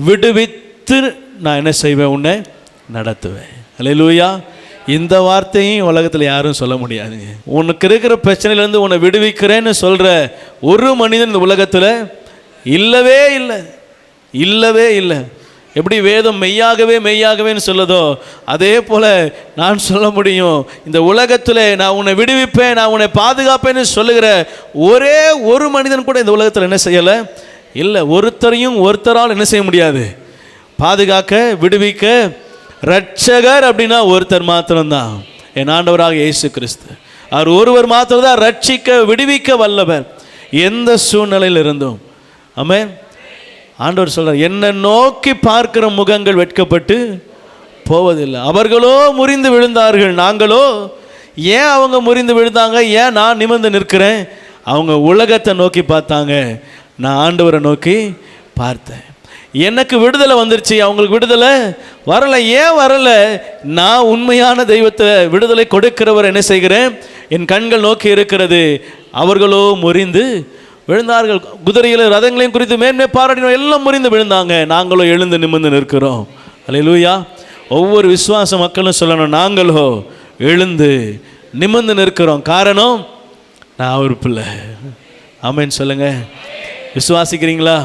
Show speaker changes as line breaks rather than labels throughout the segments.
விடுவித்து நான் என்ன செய்வேன், உன்னை நடத்துவேன். அல்லேலூயா. இந்த வார்த்தையும் உலகத்தில் யாரும் சொல்ல முடியாதுங்க. உனக்கு இருக்கிற பிரச்சனையிலேருந்து உன்னை விடுவிக்கிறேன்னு சொல்கிற ஒரு மனிதன் இந்த உலகத்தில் இல்லவே இல்லை, இல்லவே இல்லை. எப்படி வேதம் மெய்யாகவே மெய்யாகவேன்னு சொல்லுதோ அதே போல் நான் சொல்ல முடியும், இந்த உலகத்தில் நான் உன்னை விடுவிப்பேன், நான் உன்னை பாதுகாப்பேன்னு சொல்லுகிற ஒரே ஒரு மனிதன் கூட இந்த உலகத்தில் என்ன செய்யலை இல்லை. ஒருத்தரால் என்ன செய்ய முடியாது, பாதுகாக்க விடுவிக்க. ரட்சகர் அப்படின்னா ஒருத்தர் மாத்திரம்தான், என் ஆண்டவராக இயேசு கிறிஸ்து. அவர் ஒருவர் மாத்திரம்தான் ரட்சிக்க விடுவிக்க வல்லவர், எந்த சூழ்நிலையில் இருந்தும். ஆமென். ஆண்டவர் சொல்றார், என்னை நோக்கி பார்க்கிற முகங்கள் வெட்கப்பட்டு போவதில்லை. அவர்களோ முறிந்து விழுந்தார்கள், நாங்களோ. ஏன் அவங்க முறிந்து விழுந்தாங்க, ஏன் நான் நிமிர்ந்து நிற்கிறேன்? அவங்க உலகத்தை நோக்கி பார்த்தாங்க, நான் ஆண்டவரை நோக்கி பார்த்தேன். எனக்கு விடுதலை வந்துருச்சு, அவங்களுக்கு விடுதலை வரலை. ஏன் வரலை? நான் உண்மையான தெய்வத்தை, விடுதலை கொடுக்கிறவர் என்ன செய்கிறேன், என் கண்கள் நோக்கி இருக்கிறது. அவர்களோ முறிந்து விழுந்தார்கள். குதிரையில் ரதங்களையும் குறித்து மேன்மை பாராட்டினோம், எல்லாம் முறிந்து விழுந்தாங்க, நாங்களோ எழுந்து நிமிர்ந்து நிற்கிறோம். அல்லேலூயா. ஒவ்வொரு விசுவாச மக்களும் சொல்லணும், நாங்களோ எழுந்து நிமிர்ந்து நிற்கிறோம். காரணம், நான் ஒரு பிள்ளை. ஆமென் சொல்லுங்க. விசுவாசிக்கிறீங்களா?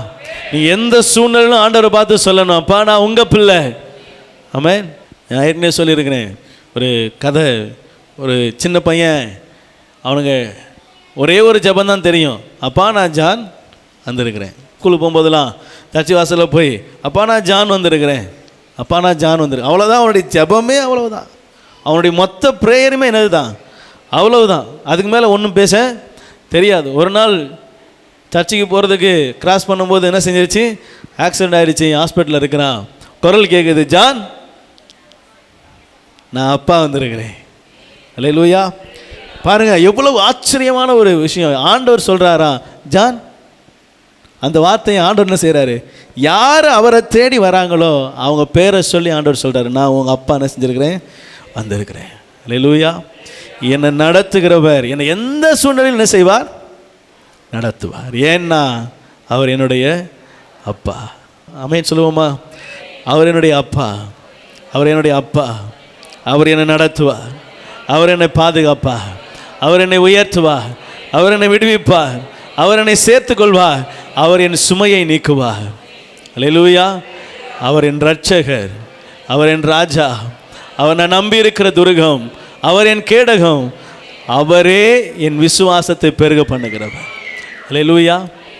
நீ எந்த சூழ்நிலையும் ஆண்டவரை பார்த்து சொல்லணும், அப்பா நான் உங்கள் பிள்ளை. ஆமென். நான் ஏற்கனவே சொல்லியிருக்கிறேன் ஒரு கதை. ஒரு சின்ன பையன், அவனுங்க ஒரே ஒரு ஜபந்தான் தெரியும், அப்பா நான் ஜான் வந்திருக்கிறேன். ஸ்கூலுக்கு போகும்போதெல்லாம் சர்ச்சு வாசலில் போய் அப்பா நான் ஜான் வந்திருக்கிறேன், அப்பா நான் ஜான் வந்திருக்கேன். அவ்வளோதான் அவனுடைய ஜபமே, அவ்வளவுதான். அவனுடைய மொத்த ப்ரேயருமே என்னது தான், அவ்வளவுதான். அதுக்கு மேலே ஒன்றும் பேச தெரியாது. ஒரு நாள் சர்ச்சுக்கு போகிறதுக்கு கிராஸ் பண்ணும்போது என்ன செஞ்சிருச்சு, ஆக்சிடெண்ட் ஆகிடுச்சு, ஹாஸ்பிட்டலில் இருக்கிறான். குரல் கேட்குது, ஜான் நான் அப்பா வந்திருக்கிறேன். அல்லேலூயா. பாருங்கள் எவ்வளவு ஆச்சரியமான ஒரு விஷயம். ஆண்டவர் சொல்கிறாரா ஜான், அந்த வார்த்தையை ஆண்டவர் என்ன செய்கிறாரு, யார் அவரை தேடி வராங்களோ அவங்க பேரை சொல்லி ஆண்டவர் சொல்கிறாரு, நான் உங்கள் அப்பா என்ன செஞ்சுருக்கிறேன், வந்திருக்கிறேன். அல்லேலூயா. என்னை நடத்துகிறவர் என்னை எந்த சூழ்நிலையில் என்ன செய்வார், நடத்துவார். ஏன்னா அவர் என்னுடைய அப்பா. ஆமென் சொல்லுவோமா? அவர் என்னுடைய அப்பா, அவர் என்னுடைய அப்பா. அவர் என்னை நடத்துவார், அவர் என்னை பாதுகாப்பார், அவர் என்னை உயர்த்துவார், அவர் என்னை விடுவிப்பார், அவர் என்னை சேர்த்து கொள்வார், அவர் என் சுமையை நீக்குவார். அல்லேலூயா. அவர் என் ரட்சகர், அவர் என் ராஜா, அவர் நான் நம்பி இருக்கிற துருகம், அவர் என் கேடகம், அவரே என் விசுவாசத்தை பெருக பண்ணுகிறவர். அல்லேலூயா.